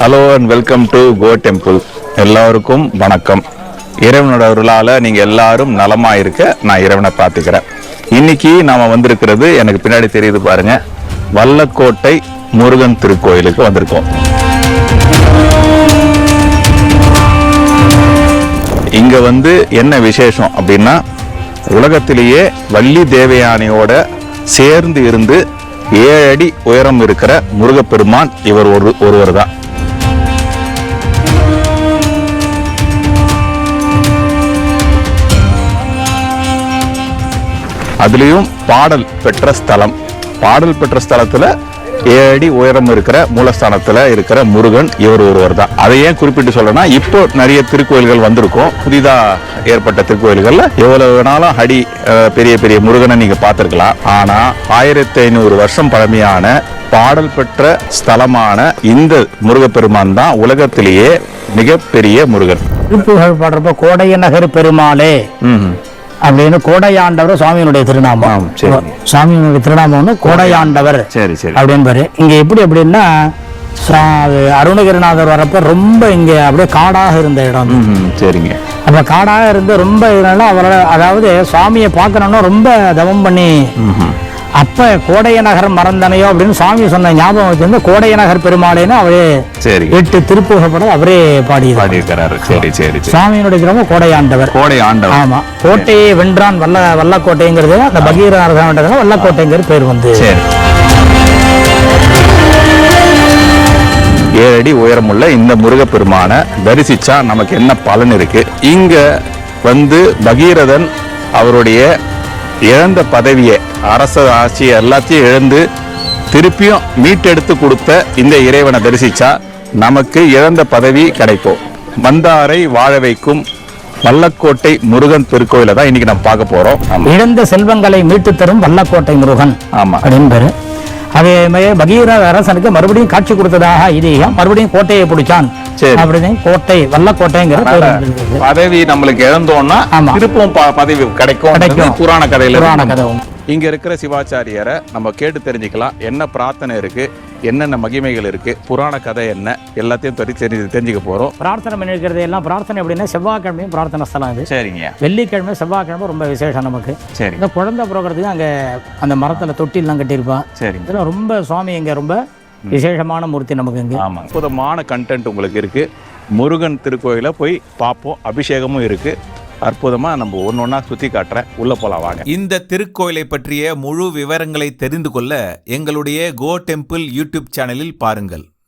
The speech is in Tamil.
Hello and welcome to go temple. எல்லாருக்கும் வணக்கம். இறைவனோட அருளால நீங்க எல்லாரும் நலமா இருக்க நான் இறைவனை பார்த்துக்கிறேன். இன்னைக்கு நாம வந்திருக்கிறது எனக்கு பின்னாடி தெரியுது பாருங்க, வல்லக்கோட்டை முருகன் திருக்கோயிலுக்கு வந்திருக்கோம். இங்க என்ன விசேஷம் அப்படின்னா, உலகத்திலேயே வள்ளி தேவயானையோட சேர்ந்து இருந்து 7 அடி உயரம் இருக்கிற முருகப்பெருமான் இவர் ஒருவர் தான். அதுலயும் பாடல் பெற்ற ஸ்தலம். பாடல் பெற்ற ஸ்தலத்துல 7 அடி உயரம் இருக்கிற மூலஸ்தானத்துல இருக்கிற முருகன் இவர் ஒருவர் தான். அதை ஏன் குறிப்பிட்டு சொல்லனா, இப்போ நிறைய திருக்கோயில்கள் வந்திருக்கும். புதிதா ஏற்பட்ட திருக்கோயில்கள்ல எவ்வளவு வேணாலும் அடி பெரிய பெரிய முருகனை நீங்க பார்த்திருக்கலாம். ஆனா 1500 வருஷம் பழமையான பாடல் பெற்ற ஸ்தலமான இந்த முருகப்பெருமான் தான் உலகத்திலேயே மிகப்பெரிய முருகன். திருப்புகழ் பாடுறப்ப கோடையநகர் பெருமாளே அப்படின்னு கோடையாண்டவர் சுவாமியினுடைய திருநாமம். சுவாமியினுடைய திருநாமம் கோடையாண்டவர் அப்படின்னு. இங்க எப்படி அப்படின்னா, அருணகிரிநாதர் வரப்ப ரொம்ப இங்க அப்படியே காடாக இருந்த இடம். சரிங்க. அப்ப காடாக இருந்து ரொம்ப அவரோட, அதாவது சுவாமியை பார்க்கணும்னா ரொம்ப தவம் பண்ணி, அப்ப கோடையநகர் மறந்தனையோ அப்படின்னு சுவாமி சொன்ன ஞாபகம் வச்சிருந்து கோடையநகர் பெருமாளேன்னு அவரே 8 திருப்புகப்படம் அவரே பாடியிருக்கிறாரு. சுவாமியினுடைய திரும்ப கோடையாண்டவர். ஆமா, கோட்டையை வென்றான் வல்லக்கோட்டைங்கிறது அந்த பகீரநாதர் வல்லக்கோட்டைங்கிற பேர் வந்து. 7 அடி உயரமுள்ள இந்த முருகப்பெருமான தரிசிச்சா நமக்கு என்ன பலன் இருக்கு? இங்க பகீரதன் அவருடைய இழந்த பதவியை, அரச ஆட்சி எல்லாத்தையும் இழந்து திருப்பியும் மீட்டெடுத்து கொடுத்த இந்த இறைவனை தரிசிச்சா நமக்கு இழந்த பதவி கிடைக்கும். மந்தாரை வாழ வைக்கும் வல்லக்கோட்டை முருகன் திருக்கோயில தான் இன்னைக்கு நம்ம பார்க்க போறோம். இழந்த செல்வங்களை மீட்டு தரும் வல்லக்கோட்டை முருகன். ஆமா அப்படின்னு. அதே மாதிரி பகீரத அரசனுக்கு மறுபடியும் காட்சி கொடுத்ததாக ஐதீகம். மறுபடியும் கோட்டையை பிடிச்சான் அப்படின்னு கோட்டை வல்லக்கோட்டைங்கிற பதவி நம்மளுக்கு இழந்தோம்னா திருப்பவும் பதவி கிடைக்கும். புராண கதை. இங்க இருக்கிற சிவாச்சாரியரை நம்ம கேட்டு தெரிஞ்சுக்கலாம். என்ன பிரார்த்தனை இருக்கு, என்னென்ன மகிமைகள் இருக்கு, புராண கதை என்ன, எல்லாத்தையும் தெரிஞ்சுக்க போறோம். பிரார்த்தனை பண்ணிருக்கிறது எல்லாம் பிரார்த்தனை அப்படின்னா செவ்வாய்க்கிழமையும் பிரார்த்தனை ஸ்தலம் இது. சரிங்க. வெள்ளிக்கிழமை செவ்வாய்க்கிழமை ரொம்ப விசேஷம் நமக்கு. சரி. இந்த குழந்தை பிறக்கிறதுக்கு அங்க அந்த மரத்துல தொட்டிலாம் கட்டியிருப்பான். சரி. இதெல்லாம் ரொம்ப சுவாமி இங்க ரொம்ப விசேஷமான மூர்த்தி நமக்கு இங்க. ஆமா, அற்புதமான கண்டென்ட் உங்களுக்கு இருக்கு. முருகன் திருக்கோயில போய் பார்ப்போம். அபிஷேகமும் இருக்கு. அற்புதமா நம்ம ஒன்னொன்னா சுத்தி காட்டுறேன். உள்ள போலாம் வாங்க. இந்த திருக்கோயிலை பற்றிய முழு விவரங்களை தெரிந்து கொள்ள எங்களுடைய கோ டெம்பிள் யூடியூப் சேனலில் பாருங்கள்.